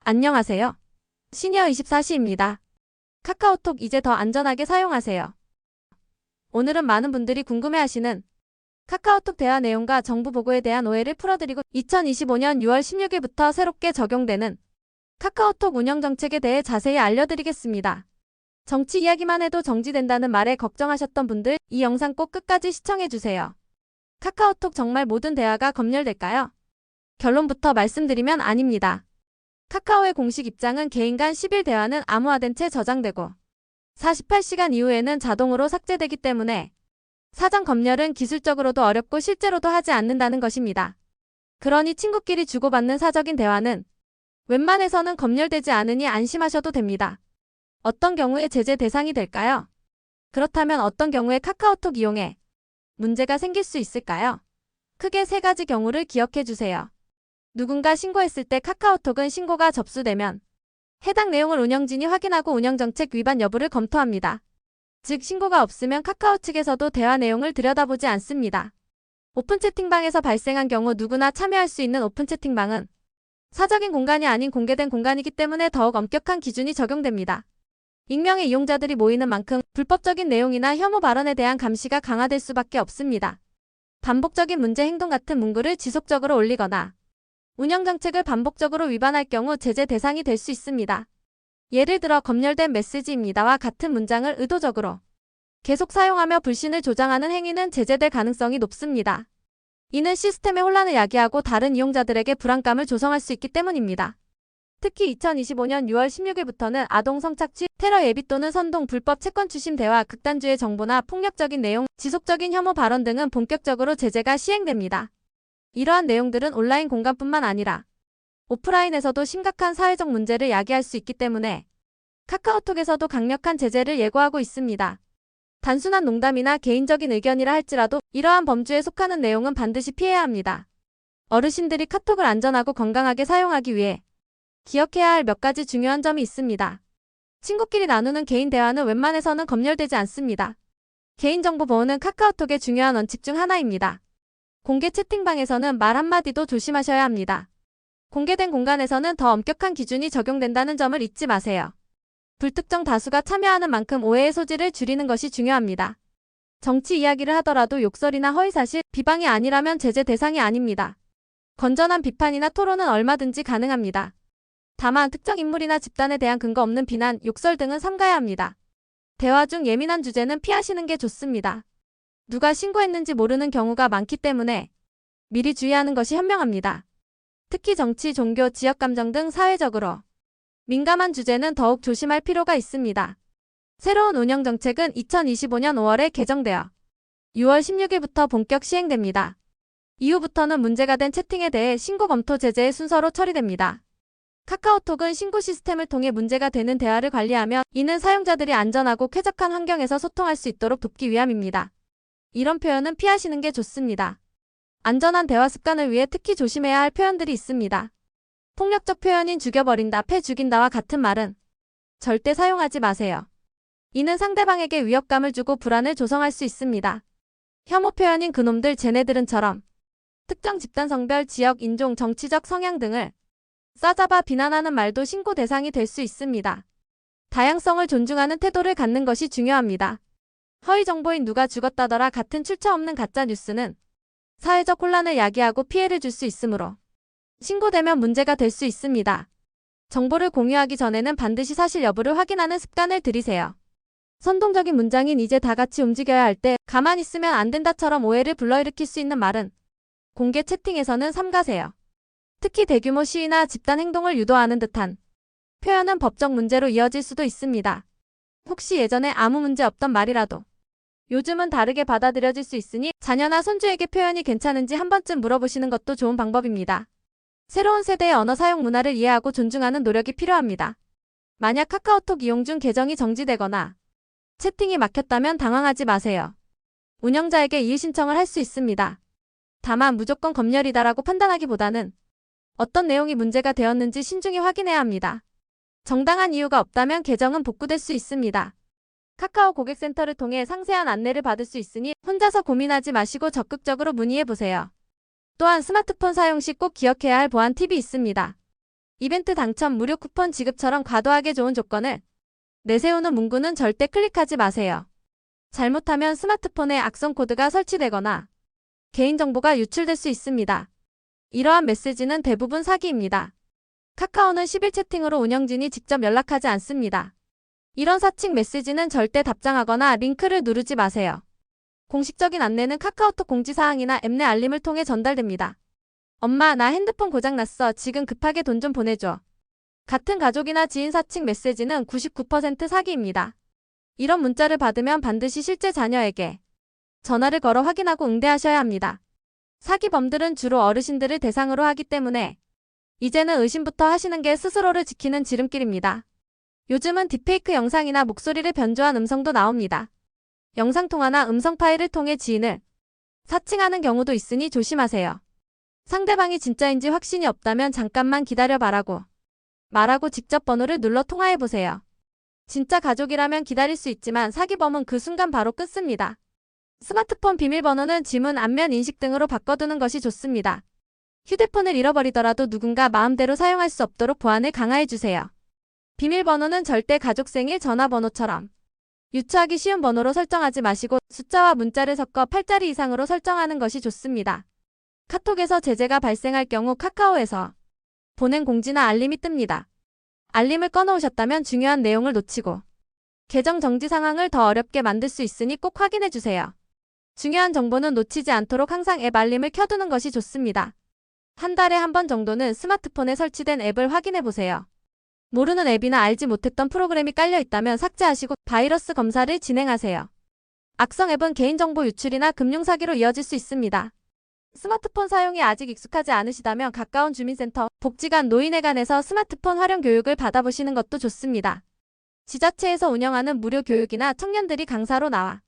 안녕하세요. 시니어24시입니다. 카카오톡 이제 더 안전하게 사용하세요. 오늘은 많은 분들이 궁금해하시는 카카오톡 대화 내용과 정부 보고에 대한 오해를 풀어드리고 2025년 6월 16일부터 새롭게 적용되는 카카오톡 운영 정책에 대해 자세히 알려드리겠습니다. 정치 이야기만 해도 정지된다는 말에 걱정하셨던 분들, 이 영상 꼭 끝까지 시청해주세요. 카카오톡 정말 모든 대화가 검열될까요? 결론부터 말씀드리면 아닙니다. 카카오의 공식 입장은 개인 간 10일 대화는 암호화된 채 저장되고 48시간 이후에는 자동으로 삭제되기 때문에 사전 검열은 기술적으로도 어렵고 실제로도 하지 않는다는 것입니다. 그러니 친구끼리 주고받는 사적인 대화는 웬만해서는 검열되지 않으니 안심하셔도 됩니다. 어떤 경우에 제재 대상이 될까요? 그렇다면 어떤 경우에 카카오톡 이용에 문제가 생길 수 있을까요? 크게 3가지 경우를 기억해 주세요. 누군가 신고했을 때 카카오톡은 신고가 접수되면 해당 내용을 운영진이 확인하고 운영정책 위반 여부를 검토합니다. 즉 신고가 없으면 카카오 측에서도 대화 내용을 들여다보지 않습니다. 오픈 채팅방에서 발생한 경우 누구나 참여할 수 있는 오픈 채팅방은 사적인 공간이 아닌 공개된 공간이기 때문에 더욱 엄격한 기준이 적용됩니다. 익명의 이용자들이 모이는 만큼 불법적인 내용이나 혐오 발언에 대한 감시가 강화될 수밖에 없습니다. 반복적인 문제 행동 같은 문구를 지속적으로 올리거나 운영정책을 반복적으로 위반할 경우 제재 대상이 될 수 있습니다. 예를 들어 검열된 메시지입니다와 같은 문장을 의도적으로 계속 사용하며 불신을 조장하는 행위는 제재될 가능성이 높습니다. 이는 시스템의 혼란을 야기하고 다른 이용자들에게 불안감을 조성할 수 있기 때문입니다. 특히 2025년 6월 16일부터는 아동 성착취, 테러 예비 또는 선동, 불법 채권 추심 대화, 극단주의 정보나 폭력적인 내용, 지속적인 혐오 발언 등은 본격적으로 제재가 시행됩니다. 이러한 내용들은 온라인 공간뿐만 아니라 오프라인에서도 심각한 사회적 문제를 야기할 수 있기 때문에 카카오톡에서도 강력한 제재를 예고하고 있습니다. 단순한 농담이나 개인적인 의견이라 할지라도 이러한 범주에 속하는 내용은 반드시 피해야 합니다. 어르신들이 카톡을 안전하고 건강하게 사용하기 위해 기억해야 할 몇 가지 중요한 점이 있습니다. 친구끼리 나누는 개인 대화는 웬만해서는 검열되지 않습니다. 개인정보 보호는 카카오톡의 중요한 원칙 중 하나입니다. 공개 채팅방에서는 말 한마디도 조심하셔야 합니다. 공개된 공간에서는 더 엄격한 기준이 적용된다는 점을 잊지 마세요. 불특정 다수가 참여하는 만큼 오해의 소지를 줄이는 것이 중요합니다. 정치 이야기를 하더라도 욕설이나 허위사실, 비방이 아니라면 제재 대상이 아닙니다. 건전한 비판이나 토론은 얼마든지 가능합니다. 다만 특정 인물이나 집단에 대한 근거 없는 비난, 욕설 등은 삼가야 합니다. 대화 중 예민한 주제는 피하시는 게 좋습니다. 누가 신고했는지 모르는 경우가 많기 때문에 미리 주의하는 것이 현명합니다. 특히 정치, 종교, 지역감정 등 사회적으로 민감한 주제는 더욱 조심할 필요가 있습니다. 새로운 운영정책은 2025년 5월에 개정되어 6월 16일부터 본격 시행됩니다. 이후부터는 문제가 된 채팅에 대해 신고 검토 제재의 순서로 처리됩니다. 카카오톡은 신고 시스템을 통해 문제가 되는 대화를 관리하며 이는 사용자들이 안전하고 쾌적한 환경에서 소통할 수 있도록 돕기 위함입니다. 이런 표현은 피하시는 게 좋습니다. 안전한 대화 습관을 위해 특히 조심해야 할 표현들이 있습니다. 폭력적 표현인 죽여버린다, 패 죽인다와 같은 말은 절대 사용하지 마세요. 이는 상대방에게 위협감을 주고 불안을 조성할 수 있습니다. 혐오 표현인 그놈들 쟤네들은처럼 특정 집단, 성별, 지역, 인종, 정치적 성향 등을 싸잡아 비난하는 말도 신고 대상이 될 수 있습니다. 다양성을 존중하는 태도를 갖는 것이 중요합니다. 허위 정보인 누가 죽었다더라 같은 출처 없는 가짜 뉴스는 사회적 혼란을 야기하고 피해를 줄 수 있으므로 신고되면 문제가 될 수 있습니다. 정보를 공유하기 전에는 반드시 사실 여부를 확인하는 습관을 들이세요. 선동적인 문장인 이제 다 같이 움직여야 할 때 가만히 있으면 안 된다처럼 오해를 불러일으킬 수 있는 말은 공개 채팅에서는 삼가세요. 특히 대규모 시위나 집단 행동을 유도하는 듯한 표현은 법적 문제로 이어질 수도 있습니다. 혹시 예전에 아무 문제 없던 말이라도 요즘은 다르게 받아들여질 수 있으니 자녀나 손주에게 표현이 괜찮은지 한 번쯤 물어보시는 것도 좋은 방법입니다. 새로운 세대의 언어 사용 문화를 이해하고 존중하는 노력이 필요합니다. 만약 카카오톡 이용 중 계정이 정지되거나 채팅이 막혔다면 당황하지 마세요. 운영자에게 이의 신청을 할 수 있습니다. 다만 무조건 검열이다라고 판단하기보다는 어떤 내용이 문제가 되었는지 신중히 확인해야 합니다. 정당한 이유가 없다면 계정은 복구될 수 있습니다. 카카오 고객센터를 통해 상세한 안내를 받을 수 있으니 혼자서 고민하지 마시고 적극적으로 문의해보세요. 또한 스마트폰 사용 시 꼭 기억해야 할 보안 팁이 있습니다. 이벤트 당첨, 무료 쿠폰 지급처럼 과도하게 좋은 조건을 내세우는 문구는 절대 클릭하지 마세요. 잘못하면 스마트폰에 악성 코드가 설치되거나 개인정보가 유출될 수 있습니다. 이러한 메시지는 대부분 사기입니다. 카카오는 10일 채팅으로 운영진이 직접 연락하지 않습니다. 이런 사칭 메시지는 절대 답장하거나 링크를 누르지 마세요. 공식적인 안내는 카카오톡 공지사항이나 앱 내 알림을 통해 전달됩니다. 엄마, 나 핸드폰 고장났어. 지금 급하게 돈 좀 보내줘. 같은 가족이나 지인 사칭 메시지는 99% 사기입니다. 이런 문자를 받으면 반드시 실제 자녀에게 전화를 걸어 확인하고 응대하셔야 합니다. 사기범들은 주로 어르신들을 대상으로 하기 때문에 이제는 의심부터 하시는 게 스스로를 지키는 지름길입니다. 요즘은 딥페이크 영상이나 목소리를 변조한 음성도 나옵니다. 영상통화나 음성 파일을 통해 지인을 사칭하는 경우도 있으니 조심하세요. 상대방이 진짜인지 확신이 없다면 잠깐만 기다려봐라고 말하고 직접 번호를 눌러 통화해보세요. 진짜 가족이라면 기다릴 수 있지만 사기범은 그 순간 바로 끊습니다. 스마트폰 비밀번호는 지문, 안면 인식 등으로 바꿔두는 것이 좋습니다. 휴대폰을 잃어버리더라도 누군가 마음대로 사용할 수 없도록 보안을 강화해주세요. 비밀번호는 절대 가족 생일 전화번호처럼 유추하기 쉬운 번호로 설정하지 마시고 숫자와 문자를 섞어 8자리 이상으로 설정하는 것이 좋습니다. 카톡에서 제재가 발생할 경우 카카오에서 보낸 공지나 알림이 뜹니다. 알림을 꺼놓으셨다면 중요한 내용을 놓치고 계정 정지 상황을 더 어렵게 만들 수 있으니 꼭 확인해주세요. 중요한 정보는 놓치지 않도록 항상 앱 알림을 켜두는 것이 좋습니다. 한 달에 한 번 정도는 스마트폰에 설치된 앱을 확인해보세요. 모르는 앱이나 알지 못했던 프로그램이 깔려 있다면 삭제하시고 바이러스 검사를 진행하세요. 악성 앱은 개인정보 유출이나 금융사기로 이어질 수 있습니다. 스마트폰 사용이 아직 익숙하지 않으시다면 가까운 주민센터, 복지관, 노인회관에서 스마트폰 활용 교육을 받아보시는 것도 좋습니다. 지자체에서 운영하는 무료 교육이나 청년들이 강사로 나와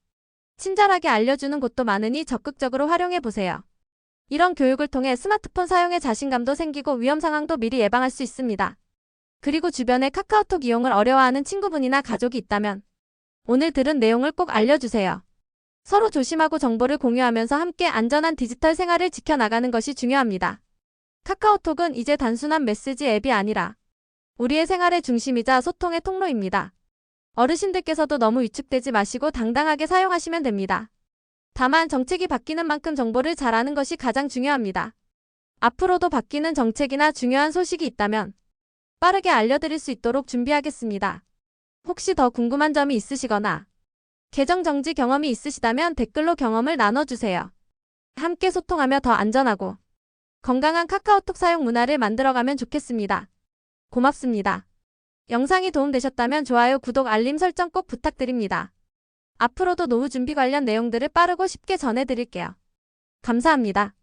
친절하게 알려주는 곳도 많으니 적극적으로 활용해보세요. 이런 교육을 통해 스마트폰 사용에 자신감도 생기고 위험 상황도 미리 예방할 수 있습니다. 그리고 주변에 카카오톡 이용을 어려워하는 친구분이나 가족이 있다면 오늘 들은 내용을 꼭 알려주세요. 서로 조심하고 정보를 공유하면서 함께 안전한 디지털 생활을 지켜나가는 것이 중요합니다. 카카오톡은 이제 단순한 메시지 앱이 아니라 우리의 생활의 중심이자 소통의 통로입니다. 어르신들께서도 너무 위축되지 마시고 당당하게 사용하시면 됩니다. 다만 정책이 바뀌는 만큼 정보를 잘 아는 것이 가장 중요합니다. 앞으로도 바뀌는 정책이나 중요한 소식이 있다면 빠르게 알려드릴 수 있도록 준비하겠습니다. 혹시 더 궁금한 점이 있으시거나 계정 정지 경험이 있으시다면 댓글로 경험을 나눠주세요. 함께 소통하며 더 안전하고 건강한 카카오톡 사용 문화를 만들어가면 좋겠습니다. 고맙습니다. 영상이 도움되셨다면 좋아요, 구독, 알림 설정 꼭 부탁드립니다. 앞으로도 노후 준비 관련 내용들을 빠르고 쉽게 전해드릴게요. 감사합니다.